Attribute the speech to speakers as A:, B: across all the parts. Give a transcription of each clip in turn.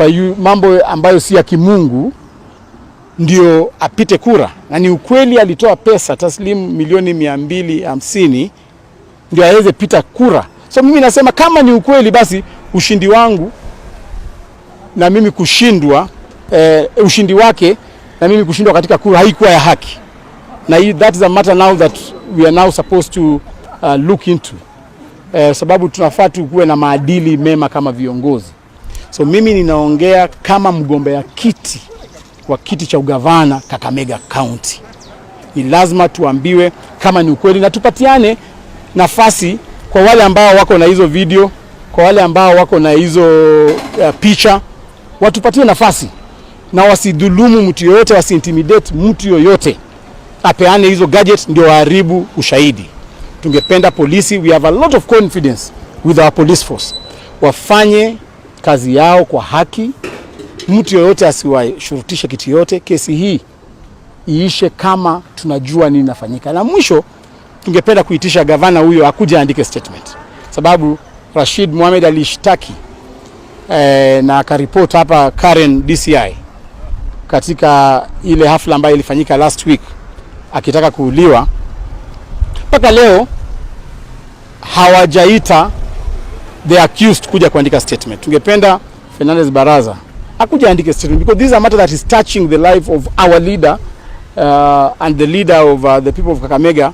A: kwa mambo ambayo si ya kimungu ndio apite kura. Na ni ukweli alitoa pesa taslimu milioni 250 ndio aweze pita kura. So mimi nasema kama ni ukweli, basi ushindi wangu na mimi kushindwa, ushindi wake na mimi kushindwa katika kura haikuwa ya haki. Na that is a matter now that we are now supposed to look into. Sababu tunafaa tuwe na maadili mema kama viongozi. So mimi ninaongea kama mgombea kiti wa kiti cha ugavana Kakamega County. Ni lazima tuambiwe kama ni ukweli na tupatiane nafasi kwa wale ambao wako na hizo video, kwa wale ambao wako na hizo picha, watupatie nafasi na wasidhulumu mtu yoyote, wasi-intimidate mtu yoyote. Apeane hizo gadgets ndio waharibu ushahidi. Tungependa polisi, we have a lot of confidence with our police force. Wafanye kazi yao kwa haki. Mtu yoyote asiwashurutishe kitu yote. Kesi hii iishe kama tunajua nini nafanyika. Na mwisho tungependa kuitisha gavana huyo akuje aandike statement. Sababu Rashid Mohamed alishtaki na akaripoti hapa Karen DCI katika ile hafla ambayo ilifanyika last week akitaka kuuliwa. Mpaka leo hawajaita the accused kuja kuandika statement. Tungependa Hon Barasa akuja aandike statement, because this is a matter that is touching the life of our leader and the leader of the people of Kakamega,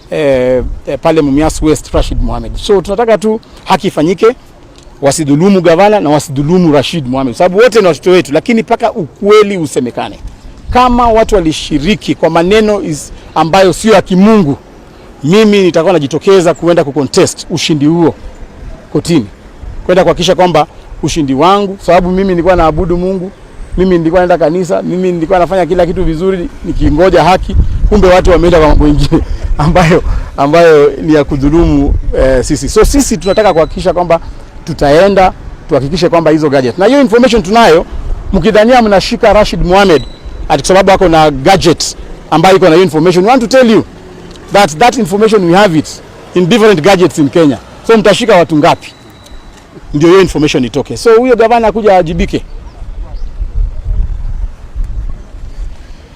A: pale Mumias West, Rashid Mohamed. So tunataka tu haki ifanyike, wasidhulumu gavana na wasidhulumu Rashid Mohamed, sababu wote ni watoto wetu, lakini paka ukweli usemekane. Kama watu walishiriki kwa maneno ambayo sio ya kimungu, mimi nitakuwa najitokeza kuenda kucontest ushindi huo kotini, kwenda kuhakikisha kwamba ushindi wangu, sababu mimi nilikuwa naabudu Mungu, mimi nilikuwa naenda kanisa, mimi nilikuwa nafanya kila kitu vizuri nikingoja haki, kumbe watu wameenda kwa mambo mengine ambayo ni ya kudhulumu sisi. So sisi tunataka kuhakikisha kwamba tutaenda tuhakikishe kwamba hizo gadget, na hiyo information tunayo. Mkidhania mnashika Rashid Mohamed ati kwa sababu ako na gadget ambayo iko na hiyo information, we want to tell you that information we have it in different gadgets in Kenya. So mtashika watu ngapi ndio hiyo information itoke? So huyo gavana kuja ajibike.